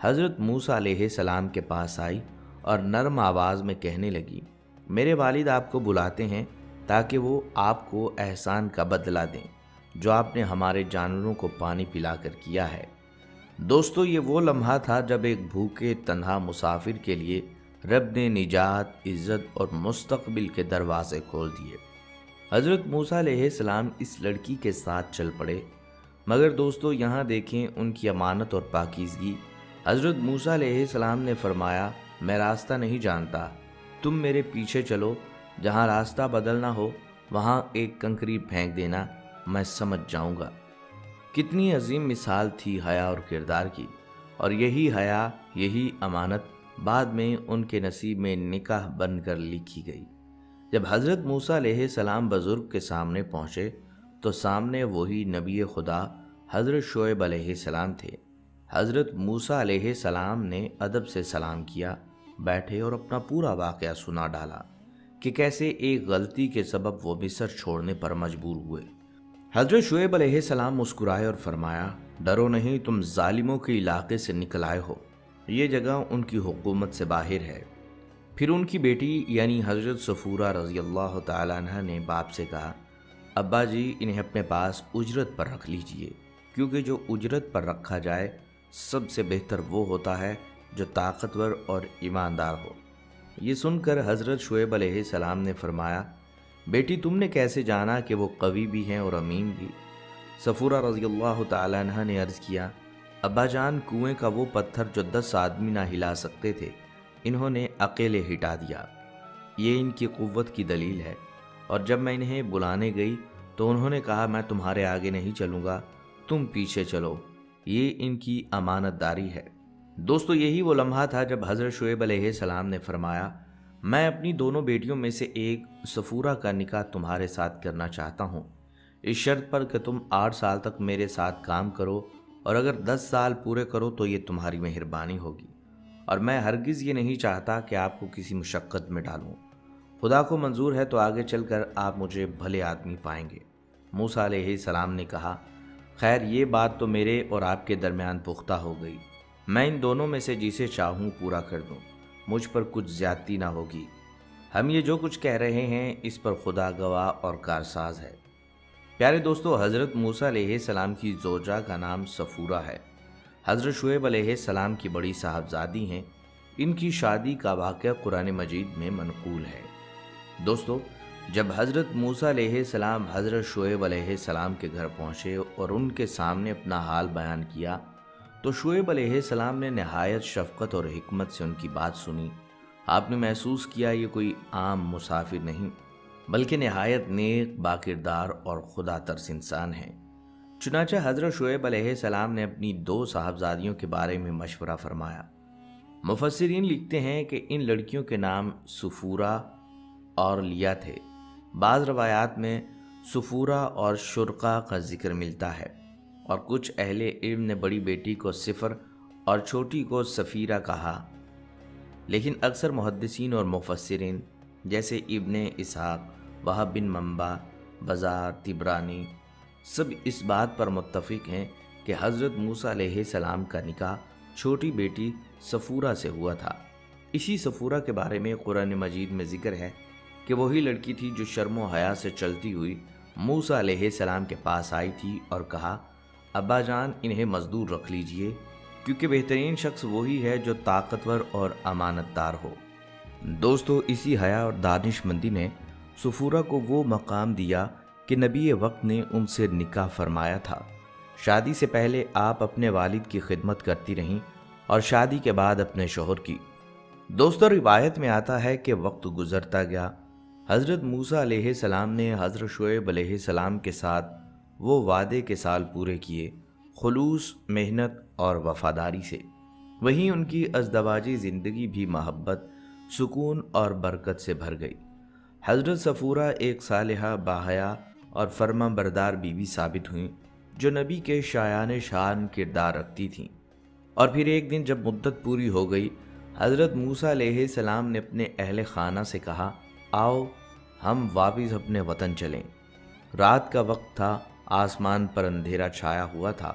حضرت موسیٰ علیہ السلام کے پاس آئی اور نرم آواز میں کہنے لگی، میرے والد آپ کو بلاتے ہیں تاکہ وہ آپ کو احسان کا بدلہ دیں جو آپ نے ہمارے جانوروں کو پانی پلا کر کیا ہے۔ دوستو، یہ وہ لمحہ تھا جب ایک بھوکے تنہا مسافر کے لیے رب نے نجات، عزت اور مستقبل کے دروازے کھول دیے۔ حضرت موسیٰ علیہ السلام اس لڑکی کے ساتھ چل پڑے، مگر دوستو یہاں دیکھیں ان کی امانت اور پاکیزگی۔ حضرت موسیٰ علیہ السلام نے فرمایا، میں راستہ نہیں جانتا، تم میرے پیچھے چلو، جہاں راستہ بدلنا ہو وہاں ایک کنکری پھینک دینا، میں سمجھ جاؤں گا۔ کتنی عظیم مثال تھی حیا اور کردار کی، اور یہی حیا، یہی امانت بعد میں ان کے نصیب میں نکاح بن کر لکھی گئی۔ جب حضرت موسیٰ علیہ السلام بزرگ کے سامنے پہنچے تو سامنے وہی نبی خدا حضرت شعیب علیہ السلام تھے۔ حضرت موسیٰ علیہ السلام نے ادب سے سلام کیا، بیٹھے اور اپنا پورا واقعہ سنا ڈالا کہ کیسے ایک غلطی کے سبب وہ مصر چھوڑنے پر مجبور ہوئے۔ حضرت شعیب علیہ السلام مسکرائے اور فرمایا، ڈرو نہیں، تم ظالموں کے علاقے سے نکل آئے ہو، یہ جگہ ان کی حکومت سے باہر ہے۔ پھر ان کی بیٹی یعنی حضرت صفورہ رضی اللہ تعالیٰ عنہ نے باپ سے کہا، ابا جی انہیں اپنے پاس اجرت پر رکھ لیجئے، کیونکہ جو اجرت پر رکھا جائے سب سے بہتر وہ ہوتا ہے جو طاقتور اور ایماندار ہو۔ یہ سن کر حضرت شعیب علیہ السلام نے فرمایا، بیٹی تم نے کیسے جانا کہ وہ قوی بھی ہیں اور امین بھی؟ صفورہ رضی اللہ تعالیٰ عنہ نے عرض کیا، ابا جان، کنویں کا وہ پتھر جو 10 آدمی نہ ہلا سکتے تھے انہوں نے اکیلے ہٹا دیا، یہ ان کی قوت کی دلیل ہے، اور جب میں انہیں بلانے گئی تو انہوں نے کہا میں تمہارے آگے نہیں چلوں گا، تم پیچھے چلو، یہ ان کی امانت داری ہے۔ دوستو، یہی وہ لمحہ تھا جب حضرت شعیب علیہ السلام نے فرمایا، میں اپنی دونوں بیٹیوں میں سے ایک صفورہ کا نکاح تمہارے ساتھ کرنا چاہتا ہوں، اس شرط پر کہ تم 8 سال تک میرے ساتھ کام کرو، اور اگر 10 سال پورے کرو تو یہ تمہاری مہربانی ہوگی، اور میں ہرگز یہ نہیں چاہتا کہ آپ کو کسی مشقت میں ڈالوں۔ خدا کو منظور ہے تو آگے چل کر آپ مجھے بھلے آدمی پائیں گے۔ موسیٰ علیہ السلام نے کہا، خیر، یہ بات تو میرے اور آپ کے درمیان پختہ ہو گئی، میں ان دونوں میں سے جسے چاہوں پورا کر دوں، مجھ پر کچھ زیادتی نہ ہوگی۔ ہم یہ جو کچھ کہہ رہے ہیں اس پر خدا گواہ اور کارساز ہے۔ پیارے دوستو، حضرت موسیٰ علیہ السلام کی زوجہ کا نام صفورہ ہے، حضرت شعیب علیہ السلام کی بڑی صاحبزادی ہیں۔ ان کی شادی کا واقعہ قرآن مجید میں منقول ہے۔ دوستو، جب حضرت موسیٰ علیہ السلام حضرت شعیب علیہ السلام کے گھر پہنچے اور ان کے سامنے اپنا حال بیان کیا تو شعیب علیہ السلام نے نہایت شفقت اور حکمت سے ان کی بات سنی۔ آپ نے محسوس کیا یہ کوئی عام مسافر نہیں بلکہ نہایت نیک، باکردار اور خدا ترس انسان ہیں۔ چنانچہ حضرت شعیب علیہ السلام نے اپنی 2 صاحبزادیوں کے بارے میں مشورہ فرمایا۔ مفسرین لکھتے ہیں کہ ان لڑکیوں کے نام صفورہ اور لیا تھے۔ بعض روایات میں صفورہ اور شرقہ کا ذکر ملتا ہے، اور کچھ اہل علم نے بڑی بیٹی کو صفر اور چھوٹی کو صفیرہ کہا، لیکن اکثر محدثین اور مفسرین جیسے ابن اسحاق، وہب بن منبع، بزار، طبرانی سب اس بات پر متفق ہیں کہ حضرت موسیٰ علیہ السلام کا نکاح چھوٹی بیٹی صفورہ سے ہوا تھا۔ اسی صفورہ کے بارے میں قرآن مجید میں ذکر ہے کہ وہی لڑکی تھی جو شرم و حیا سے چلتی ہوئی موسیٰ علیہ السلام کے پاس آئی تھی اور کہا، ابا جان انہیں مزدور رکھ لیجئے، کیونکہ بہترین شخص وہی ہے جو طاقتور اور امانت دار ہو۔ دوستو، اسی حیا اور دانش مندی نے صفورہ کو وہ مقام دیا کہ نبی وقت نے ان سے نکاح فرمایا تھا۔ شادی سے پہلے آپ اپنے والد کی خدمت کرتی رہیں اور شادی کے بعد اپنے شوہر کی۔ دوستو، روایت میں آتا ہے کہ وقت گزرتا گیا، حضرت موسیٰ علیہ السلام نے حضرت شعیب علیہ السلام کے ساتھ وہ وعدے کے سال پورے کیے، خلوص، محنت اور وفاداری سے۔ وہیں ان کی ازدواجی زندگی بھی محبت، سکون اور برکت سے بھر گئی۔ حضرت صفورہ ایک صالحہ، باحیا اور فرما بردار بیوی ثابت ہوئیں جو نبی کے شایان شان کردار رکھتی تھیں۔ اور پھر ایک دن جب مدت پوری ہو گئی، حضرت موسیٰ علیہ السلام نے اپنے اہل خانہ سے کہا، آؤ ہم واپس اپنے وطن چلیں۔ رات کا وقت تھا، آسمان پر اندھیرا چھایا ہوا تھا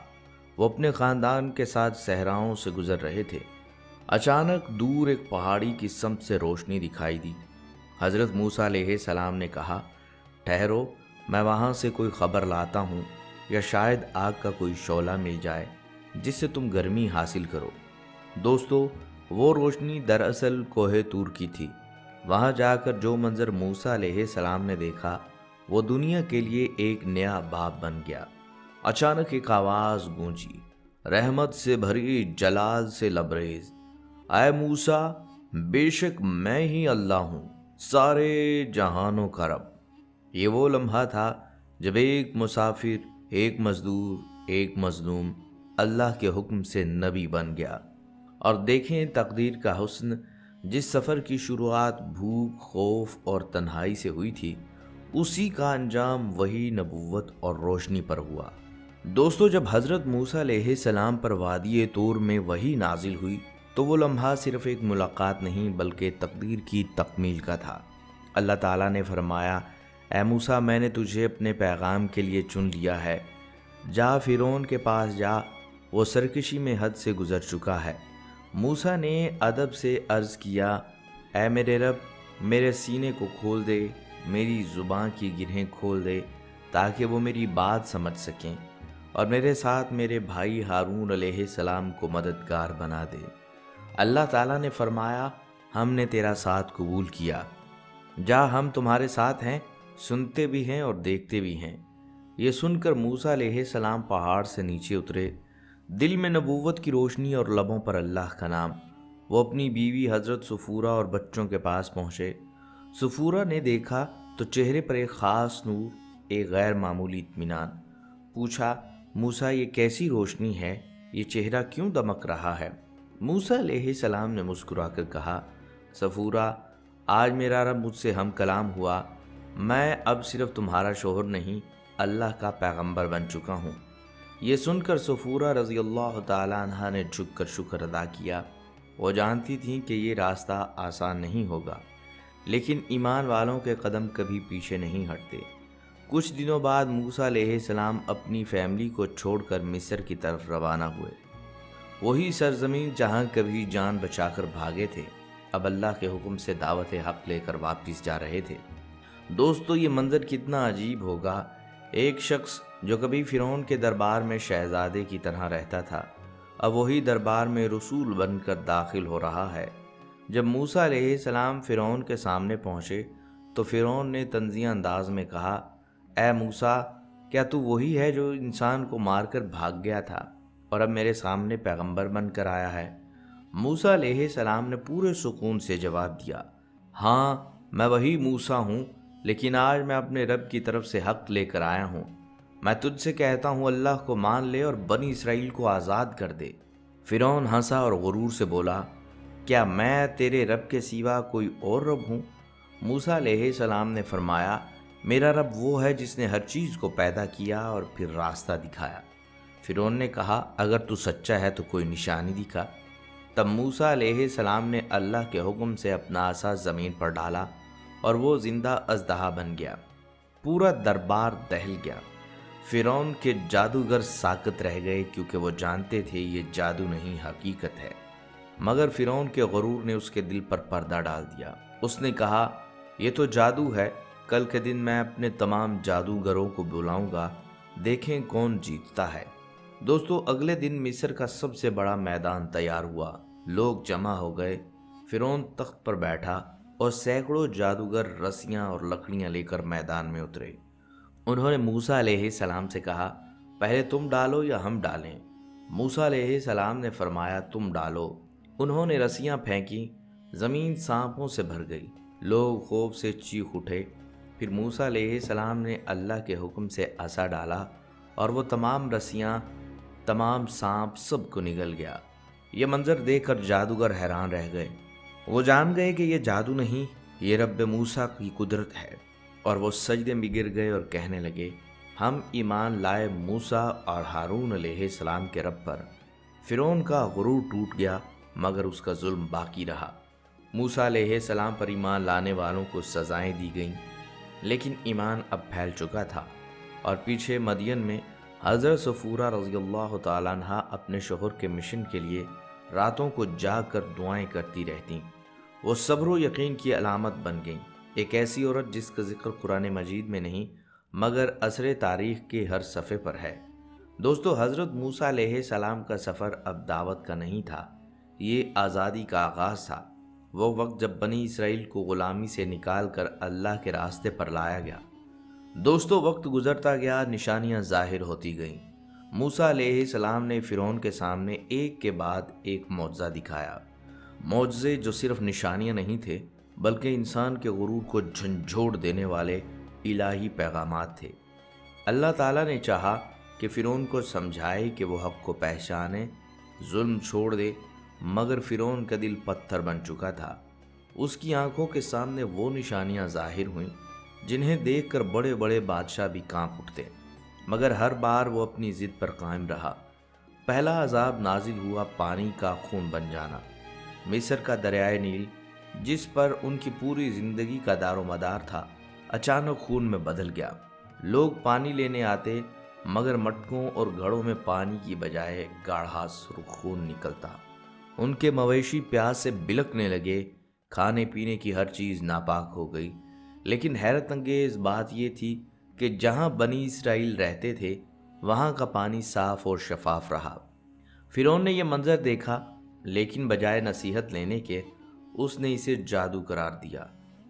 وہ اپنے خاندان کے ساتھ صحراؤں سے گزر رہے تھے۔ اچانک دور ایک پہاڑی کی سمت سے روشنی دکھائی دی۔ حضرت موسیٰ علیہ السلام نے کہا، ٹھہرو، میں وہاں سے کوئی خبر لاتا ہوں، یا شاید آگ کا کوئی شعلہ مل جائے جس سے تم گرمی حاصل کرو۔ دوستو، وہ روشنی دراصل کوہ طور کی تھی۔ وہاں جا کر جو منظر موسیٰ علیہ السلام نے دیکھا وہ دنیا کے لیے ایک نیا باب بن گیا۔ اچانک ایک آواز گونجی، رحمت سے بھری، جلال سے لبریز، اے موسیٰ، بے شک میں ہی اللہ ہوں، سارے جہانوں کا رب۔ یہ وہ لمحہ تھا جب ایک مسافر، ایک مزدور، ایک مظلوم اللہ کے حکم سے نبی بن گیا۔ اور دیکھیں تقدیر کا حسن، جس سفر کی شروعات بھوک، خوف اور تنہائی سے ہوئی تھی، اسی کا انجام وہی نبوت اور روشنی پر ہوا۔ دوستو، جب حضرت موسیٰ علیہ السلام پر وادی طور میں وحی نازل ہوئی تو وہ لمحہ صرف ایک ملاقات نہیں بلکہ تقدیر کی تکمیل کا تھا۔ اللہ تعالیٰ نے فرمایا، اے موسیٰ، میں نے تجھے اپنے پیغام کے لیے چن لیا ہے، جا فرعون کے پاس جا، وہ سرکشی میں حد سے گزر چکا ہے۔ موسیٰ نے ادب سے عرض کیا، اے میرے رب، میرے سینے کو کھول دے، میری زبان کی گرہیں کھول دے تاکہ وہ میری بات سمجھ سکیں، اور میرے ساتھ میرے بھائی ہارون علیہ السلام کو مددگار بنا دے۔ اللہ تعالیٰ نے فرمایا، ہم نے تیرا ساتھ قبول کیا، جا، ہم تمہارے ساتھ ہیں، سنتے بھی ہیں اور دیکھتے بھی ہیں۔ یہ سن کر موسیٰ علیہ السلام پہاڑ سے نیچے اترے، دل میں نبوت کی روشنی اور لبوں پر اللہ کا نام۔ وہ اپنی بیوی حضرت صفورہ اور بچوں کے پاس پہنچے۔ صفورہ نے دیکھا تو چہرے پر ایک خاص نور، ایک غیر معمولی اطمینان۔ پوچھا، موسیٰ، یہ کیسی روشنی ہے؟ یہ چہرہ کیوں دمک رہا ہے؟ موسیٰ علیہ السلام نے مسکرا کر کہا، صفورہ، آج میرا رب مجھ سے ہم کلام ہوا، میں اب صرف تمہارا شوہر نہیں، اللہ کا پیغمبر بن چکا ہوں۔ یہ سن کر صفورہ رضی اللہ تعالیٰ عنہ نے جھک کر شکر ادا کیا۔ وہ جانتی تھیں کہ یہ راستہ آسان نہیں ہوگا، لیکن ایمان والوں کے قدم کبھی پیچھے نہیں ہٹتے۔ کچھ دنوں بعد موسیٰ علیہ السلام اپنی فیملی کو چھوڑ کر مصر کی طرف روانہ ہوئے، وہی سرزمین جہاں کبھی جان بچا کر بھاگے تھے، اب اللہ کے حکم سے دعوت حق لے کر واپس جا رہے تھے۔ دوستو، یہ منظر کتنا عجیب ہوگا، ایک شخص جو کبھی فرعون کے دربار میں شہزادے کی طرح رہتا تھا، اب وہی دربار میں رسول بن کر داخل ہو رہا ہے۔ جب موسیٰ علیہ السلام فرعون کے سامنے پہنچے تو فرعون نے طنزیہ انداز میں کہا، اے موسیٰ، کیا تو وہی ہے جو انسان کو مار کر بھاگ گیا تھا اور اب میرے سامنے پیغمبر بن کر آیا ہے؟ موسیٰ علیہ السلام نے پورے سکون سے جواب دیا، ہاں، میں وہی موسیٰ ہوں، لیکن آج میں اپنے رب کی طرف سے حق لے کر آیا ہوں۔ میں تجھ سے کہتا ہوں، اللہ کو مان لے اور بنی اسرائیل کو آزاد کر دے۔ فرعون ہنسا اور غرور سے بولا، کیا میں تیرے رب کے سوا کوئی اور رب ہوں؟ موسیٰ علیہ السلام نے فرمایا، میرا رب وہ ہے جس نے ہر چیز کو پیدا کیا اور پھر راستہ دکھایا۔ فرعون نے کہا، اگر تو سچا ہے تو کوئی نشانی دکھا۔ تب موسیٰ علیہ السلام نے اللہ کے حکم سے اپنا عصا زمین پر ڈالا اور وہ زندہ اژدہا بن گیا۔ پورا دربار دہل گیا۔ فرعون کے جادوگر ساکت رہ گئے کیونکہ وہ جانتے تھے یہ جادو نہیں، حقیقت ہے۔ مگر فرعون کے غرور نے اس کے دل پر پردہ ڈال دیا۔ اس نے کہا، یہ تو جادو ہے، کل کے دن میں اپنے تمام جادوگروں کو بلاؤں گا، دیکھیں کون جیتتا ہے۔ دوستو، اگلے دن مصر کا سب سے بڑا میدان تیار ہوا، لوگ جمع ہو گئے۔ فرعون تخت پر بیٹھا اور سینکڑوں جادوگر رسیاں اور لکڑیاں لے کر میدان میں اترے۔ انہوں نے موسیٰ علیہ السلام سے کہا، پہلے تم ڈالو یا ہم ڈالیں؟ موسیٰ علیہ السلام نے فرمایا، تم ڈالو۔ انہوں نے رسیاں پھینکی، زمین سانپوں سے بھر گئی، لوگ خوف سے چیخ اٹھے۔ پھر موسیٰ علیہ السلام نے اللہ کے حکم سے عصا ڈالا اور وہ تمام رسیاں، تمام سانپ سب کو نگل گیا۔ یہ منظر دیکھ کر جادوگر حیران رہ گئے۔ وہ جان گئے کہ یہ جادو نہیں، یہ رب موسیٰ کی قدرت ہے، اور وہ سجدے میں گر گئے اور کہنے لگے، ہم ایمان لائے موسیٰ اور ہارون علیہ السلام کے رب پر۔ فرعون کا غرور ٹوٹ گیا مگر اس کا ظلم باقی رہا۔ موسیٰ علیہ السلام پر ایمان لانے والوں کو سزائیں دی گئیں، لیکن ایمان اب پھیل چکا تھا، اور پیچھے مدین میں حضرت صفورہ رضی اللہ تعالیٰ عنہ اپنے شوہر کے مشن کے لیے راتوں کو جاگ کر دعائیں کرتی رہتیں۔ وہ صبر و یقین کی علامت بن گئیں، ایک ایسی عورت جس کا ذکر قرآن مجید میں نہیں مگر عصر تاریخ کے ہر صفحے پر ہے۔ دوستو، حضرت موسیٰ علیہ السلام کا سفر اب دعوت کا نہیں تھا، یہ آزادی کا آغاز تھا۔ وہ وقت جب بنی اسرائیل کو غلامی سے نکال کر اللہ کے راستے پر لایا گیا۔ دوستو، وقت گزرتا گیا، نشانیاں ظاہر ہوتی گئیں۔ موسیٰ علیہ السلام نے فرعون کے سامنے ایک کے بعد ایک معجزہ دکھایا، معجزے جو صرف نشانیاں نہیں تھے بلکہ انسان کے غرور کو جھنجھوڑ دینے والے الہی پیغامات تھے۔ اللہ تعالیٰ نے چاہا کہ فرعون کو سمجھائے کہ وہ حق کو پہچانے، ظلم چھوڑ دے، مگر فرعون کا دل پتھر بن چکا تھا۔ اس کی آنکھوں کے سامنے وہ نشانیاں ظاہر ہوئیں جنہیں دیکھ کر بڑے بڑے بادشاہ بھی کانپ اٹھتے، مگر ہر بار وہ اپنی ضد پر قائم رہا۔ پہلا عذاب نازل ہوا پانی کا خون بن جانا۔ مصر کا دریائے نیل، جس پر ان کی پوری زندگی کا دار و مدار تھا، اچانک خون میں بدل گیا۔ لوگ پانی لینے آتے مگر مٹکوں اور گھڑوں میں پانی کی بجائے گاڑھا سرخ خون نکلتا۔ ان کے مویشی پیاس سے بلکنے لگے، کھانے پینے کی ہر چیز ناپاک ہو گئی۔ لیکن حیرت انگیز بات یہ تھی کہ جہاں بنی اسرائیل رہتے تھے وہاں کا پانی صاف اور شفاف رہا۔ فرعون نے یہ منظر دیکھا، لیکن بجائے نصیحت لینے کے اس نے اسے جادو قرار دیا۔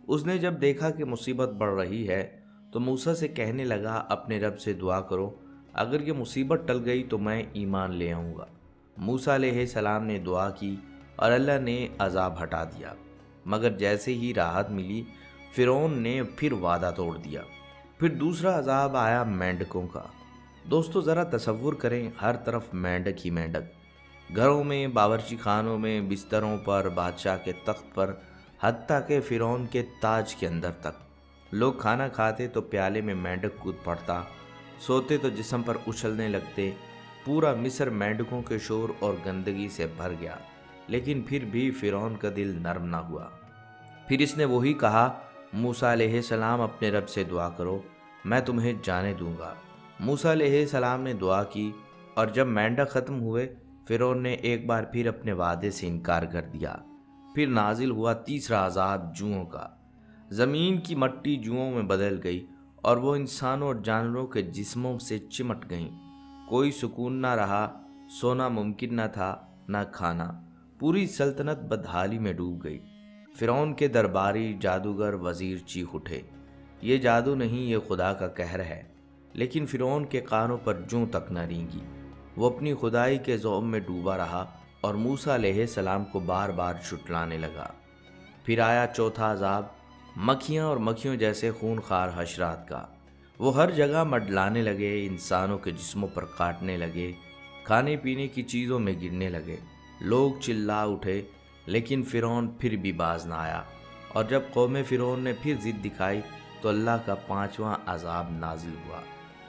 اس نے جب دیکھا کہ مصیبت بڑھ رہی ہے تو موسیٰ سے کہنے لگا، اپنے رب سے دعا کرو، اگر یہ مصیبت ٹل گئی تو میں ایمان لے آؤں گا۔ موسیٰ علیہ السلام نے دعا کی اور اللہ نے عذاب ہٹا دیا، مگر جیسے ہی راحت ملی فرعون نے پھر وعدہ توڑ دیا۔ پھر دوسرا عذاب آیا مینڈکوں کا۔ دوستو، ذرا تصور کریں، ہر طرف مینڈک ہی مینڈک، گھروں میں، باورچی خانوں میں، بستروں پر، بادشاہ کے تخت پر، حتیٰ کہ فرعون کے تاج کے اندر تک۔ لوگ کھانا کھاتے تو پیالے میں مینڈک کود پڑتا، سوتے تو جسم پر اچھلنے لگتے۔ پورا مصر مینڈکوں کے شور اور گندگی سے بھر گیا، لیکن پھر بھی فرعون کا دل نرم نہ ہوا۔ پھر اس نے وہی کہا، موسیٰ علیہ السلام اپنے رب سے دعا کرو، میں تمہیں جانے دوں گا۔ موسیٰ علیہ السلام نے دعا کی اور جب مینڈک ختم ہوئے فرعون نے ایک بار پھر اپنے وعدے سے انکار کر دیا۔ پھر نازل ہوا تیسرا عذاب جوؤں کا۔ زمین کی مٹی جوؤں میں بدل گئی اور وہ انسانوں اور جانوروں کے جسموں سے چمٹ گئیں۔ کوئی سکون نہ رہا، سونا ممکن نہ تھا، نہ کھانا۔ پوری سلطنت بدحالی میں ڈوب گئی۔ فرعون کے درباری، جادوگر، وزیر چیخ اٹھے، یہ جادو نہیں، یہ خدا کا قہر ہے۔ لیکن فرعون کے کانوں پر جوں تک نہ رینگی۔ وہ اپنی خدائی کے زوم میں ڈوبا رہا اور موسیٰ علیہ السلام کو بار بار جھٹلانے لگا۔ پھر آیا چوتھا عذاب، مکھیاں اور مکھیوں جیسے خونخوار حشرات کا۔ وہ ہر جگہ منڈلانے لگے، انسانوں کے جسموں پر کاٹنے لگے، کھانے پینے کی چیزوں میں گرنے لگے۔ لوگ چلا اٹھے، لیکن فرعون پھر بھی باز نہ آیا، اور جب قوم فرعون نے پھر ضد دکھائی تو اللہ کا پانچواں عذاب نازل ہوا۔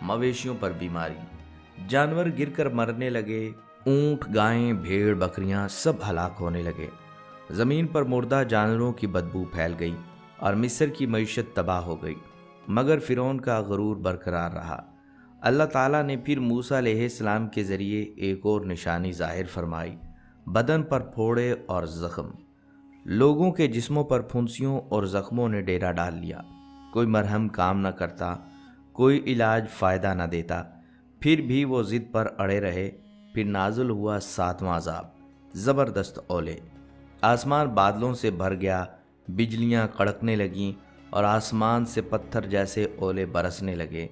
مویشیوں پر بیماری، جانور گر کر مرنے لگے، اونٹ، گائیں، بھیڑ، بکریاں سب ہلاک ہونے لگے۔ زمین پر مردہ جانوروں کی بدبو پھیل گئی اور مصر کی معیشت تباہ ہو گئی، مگر فرعون کا غرور برقرار رہا۔ اللہ تعالیٰ نے پھر موسیٰ علیہ السلام کے ذریعے ایک اور نشانی ظاہر فرمائی، بدن پر پھوڑے اور زخم۔ لوگوں کے جسموں پر پھنسیوں اور زخموں نے ڈیرا ڈال لیا۔ کوئی مرہم کام نہ کرتا، کوئی علاج فائدہ نہ دیتا، پھر بھی وہ ضد پر اڑے رہے۔ پھر نازل ہوا ساتواں عذاب، زبردست اولے۔ آسمان بادلوں سے بھر گیا، بجلیاں کڑکنے لگیں اور آسمان سے پتھر جیسے اولے برسنے لگے۔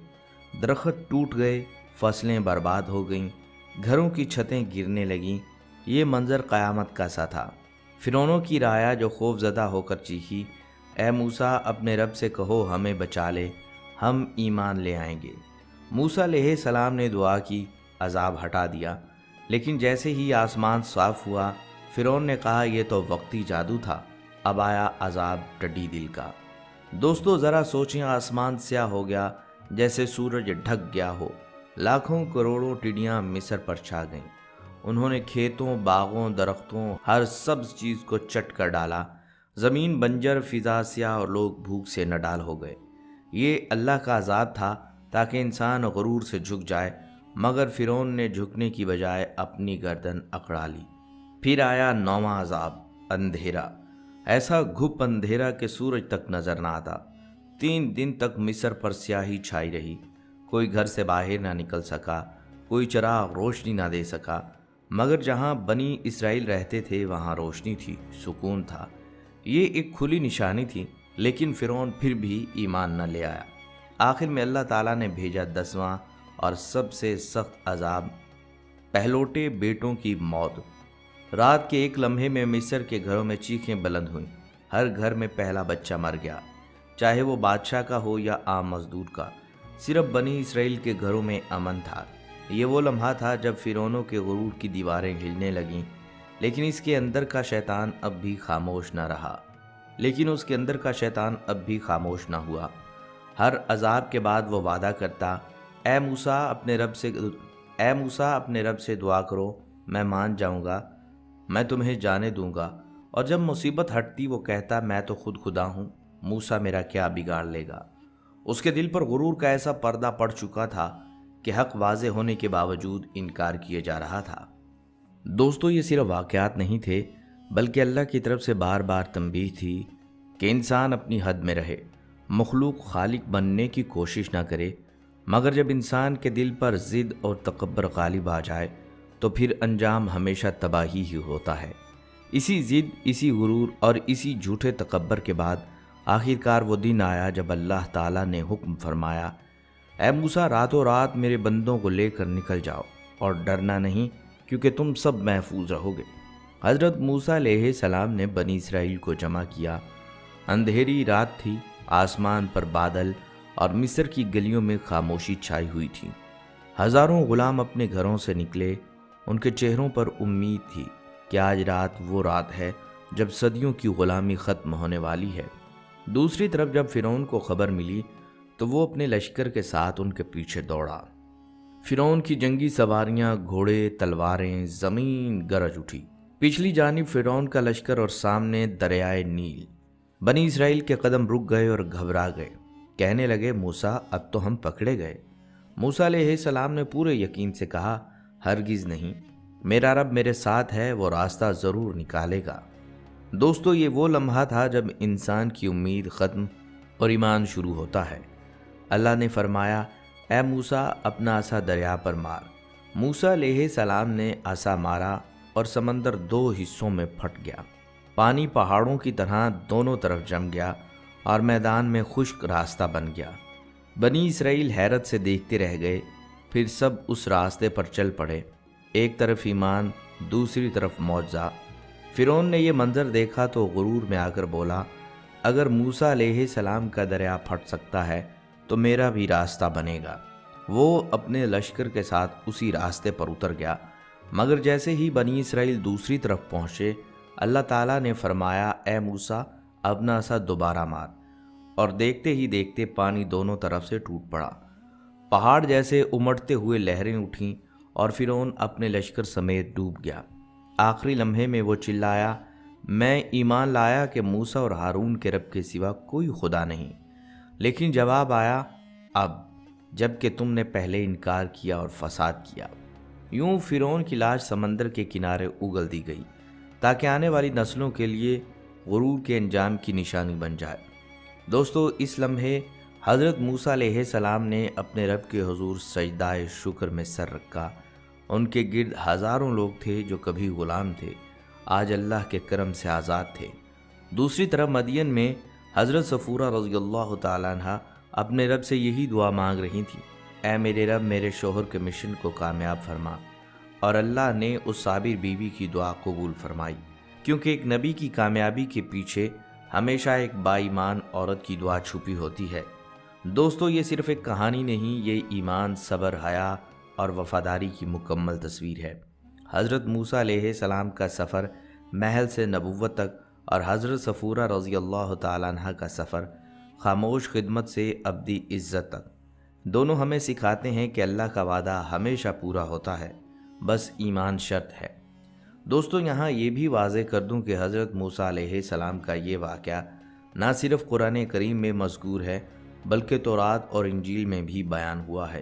درخت ٹوٹ گئے، فصلیں برباد ہو گئیں، گھروں کی چھتیں گرنے لگیں۔ یہ منظر قیامت کا سا تھا۔ فرعونوں کی رعایا جو خوف زدہ ہو کر چیخی، اے موسیٰ، اپنے رب سے کہو ہمیں بچا لے، ہم ایمان لے آئیں گے۔ موسیٰ علیہ السلام نے دعا کی، عذاب ہٹا دیا، لیکن جیسے ہی آسمان صاف ہوا فرعون نے کہا یہ تو وقتی جادو تھا، اب آیا عذاب ٹڈی دل کا۔ دوستو ذرا سوچیں، آسمان سیاہ ہو گیا جیسے سورج ڈھک گیا ہو، لاکھوں کروڑوں ٹڈیاں مصر پر چھا گئیں۔ انہوں نے کھیتوں، باغوں، درختوں، ہر سبز چیز کو چٹ کر ڈالا۔ زمین بنجر، فضا سیاہ اور لوگ بھوک سے نڈال ہو گئے۔ یہ اللہ کا عذاب تھا تاکہ انسان غرور سے جھک جائے مگر فرعون نے جھکنے کی بجائے اپنی گردن اکڑا لی۔ پھر آیا 9واں عذاب، اندھیرا، ایسا گھپ اندھیرا کہ سورج تک نظر نہ آتا۔ 3 دن تک مصر پر سیاہی چھائی رہی، کوئی گھر سے باہر نہ نکل سکا، کوئی چراغ روشنی نہ دے سکا، مگر جہاں بنی اسرائیل رہتے تھے وہاں روشنی تھی، سکون تھا۔ یہ ایک کھلی نشانی تھی، لیکن فرعون پھر بھی ایمان نہ لے آیا۔ آخر میں اللہ تعالیٰ نے بھیجا 10واں اور سب سے سخت عذاب، پہلوٹے بیٹوں کی موت۔ رات کے ایک لمحے میں مصر کے گھروں میں چیخیں بلند ہوئیں، ہر گھر میں پہلا بچہ مر گیا، چاہے وہ بادشاہ کا ہو یا عام مزدور کا۔ صرف بنی اسرائیل کے گھروں میں امن تھا۔ یہ وہ لمحہ تھا جب فرعونوں کے غرور کی دیواریں ہلنے لگیں، لیکن اس کے اندر کا شیطان اب بھی خاموش نہ ہوا۔ ہر عذاب کے بعد وہ وعدہ کرتا، اے موسیٰ اپنے رب سے دعا کرو، میں مان جاؤں گا، میں تمہیں جانے دوں گا۔ اور جب مصیبت ہٹتی وہ کہتا، میں تو خود خدا ہوں، موسیٰ میرا کیا بگاڑ لے گا۔ اس کے دل پر غرور کا ایسا پردہ پڑ چکا تھا کہ حق واضح ہونے کے باوجود انکار کیے جا رہا تھا۔ دوستو، یہ صرف واقعات نہیں تھے، بلکہ اللہ کی طرف سے بار بار تنبیہ تھی کہ انسان اپنی حد میں رہے، مخلوق خالق بننے کی کوشش نہ کرے، مگر جب انسان کے دل پر ضد اور تکبر غالب آ جائے تو پھر انجام ہمیشہ تباہی ہی ہوتا ہے۔ اسی ضد، اسی غرور اور اسی جھوٹے تکبر کے بعد آخرکار وہ دن آیا جب اللہ تعالیٰ نے حکم فرمایا، اے موسیٰ راتوں رات میرے بندوں کو لے کر نکل جاؤ اور ڈرنا نہیں، کیونکہ تم سب محفوظ رہو گے۔ حضرت موسیٰ علیہ السلام نے بنی اسرائیل کو جمع کیا۔ اندھیری رات تھی، آسمان پر بادل اور مصر کی گلیوں میں خاموشی چھائی ہوئی تھی۔ ہزاروں غلام اپنے گھروں سے نکلے، ان کے چہروں پر امید تھی کہ آج رات وہ رات ہے جب صدیوں کی غلامی ختم ہونے والی ہے۔ دوسری طرف جب فرعون کو خبر ملی تو وہ اپنے لشکر کے ساتھ ان کے پیچھے دوڑا۔ فرعون کی جنگی سواریاں، گھوڑے، تلواریں، زمین گرج اٹھی۔ پچھلی جانب فرعون کا لشکر اور سامنے دریائے نیل۔ بنی اسرائیل کے قدم رک گئے اور گھبرا گئے، کہنے لگے، موسیٰ اب تو ہم پکڑے گئے۔ موسیٰ علیہ السلام نے پورے یقین سے کہا، ہرگز نہیں، میرا رب میرے ساتھ ہے، وہ راستہ ضرور نکالے گا۔ دوستو، یہ وہ لمحہ تھا جب انسان کی امید ختم اور ایمان شروع ہوتا ہے۔ اللہ نے فرمایا، اے موسیٰ اپنا عصا دریا پر مار۔ موسیٰ علیہ السلام نے عصا مارا اور سمندر 2 حصوں میں پھٹ گیا۔ پانی پہاڑوں کی طرح دونوں طرف جم گیا اور میدان میں خشک راستہ بن گیا۔ بنی اسرائیل حیرت سے دیکھتے رہ گئے، پھر سب اس راستے پر چل پڑے، ایک طرف ایمان، دوسری طرف معجزہ۔ فرعون نے یہ منظر دیکھا تو غرور میں آ کر بولا، اگر موسیٰ علیہ السلام کا دریا پھٹ سکتا ہے تو میرا بھی راستہ بنے گا۔ وہ اپنے لشکر کے ساتھ اسی راستے پر اتر گیا، مگر جیسے ہی بنی اسرائیل دوسری طرف پہنچے، اللہ تعالیٰ نے فرمایا، اے موسیٰ اپنا عصا دوبارہ مار، اور دیکھتے ہی دیکھتے پانی دونوں طرف سے ٹوٹ پڑا۔ پہاڑ جیسے امڑتے ہوئے لہریں اٹھیں اور فرعون اپنے لشکر سمیت ڈوب گیا۔ آخری لمحے میں وہ چلایا، میں ایمان لایا کہ موسیٰ اور ہارون کے رب کے سوا کوئی خدا نہیں، لیکن جواب آیا، اب جب کہ تم نے پہلے انکار کیا اور فساد کیا۔ یوں فرعون کی لاش سمندر کے کنارے اگل دی گئی تاکہ آنے والی نسلوں کے لیے غرور کے انجام کی نشانی بن جائے۔ دوستو، اس لمحے حضرت موسیٰ علیہ السلام نے اپنے رب کے حضور سجدہ شکر میں سر رکھا۔ ان کے گرد ہزاروں لوگ تھے جو کبھی غلام تھے، آج اللہ کے کرم سے آزاد تھے۔ دوسری طرف مدین میں حضرت صفورہ رضی اللہ تعالیٰ عنہ اپنے رب سے یہی دعا مانگ رہی تھی، اے میرے رب میرے شوہر کے مشن کو کامیاب فرما، اور اللہ نے اس صابر بیوی کی دعا قبول فرمائی، کیونکہ ایک نبی کی کامیابی کے پیچھے ہمیشہ ایک با ایمان عورت کی دعا چھپی ہوتی ہے۔ دوستو، یہ صرف ایک کہانی نہیں، یہ ایمان، صبر، حیا اور وفاداری کی مکمل تصویر ہے۔ حضرت موسیٰ علیہ السلام کا سفر محل سے نبوت تک، اور حضرت صفورہ رضی اللہ تعالیٰ عنہ کا سفر خاموش خدمت سے ابدی عزت تک، دونوں ہمیں سکھاتے ہیں کہ اللہ کا وعدہ ہمیشہ پورا ہوتا ہے، بس ایمان شرط ہے۔ دوستو، یہاں یہ بھی واضح کر دوں کہ حضرت موسیٰ علیہ السلام کا یہ واقعہ نہ صرف قرآن کریم میں مذکور ہے، بلکہ تورات اور انجیل میں بھی بیان ہوا ہے۔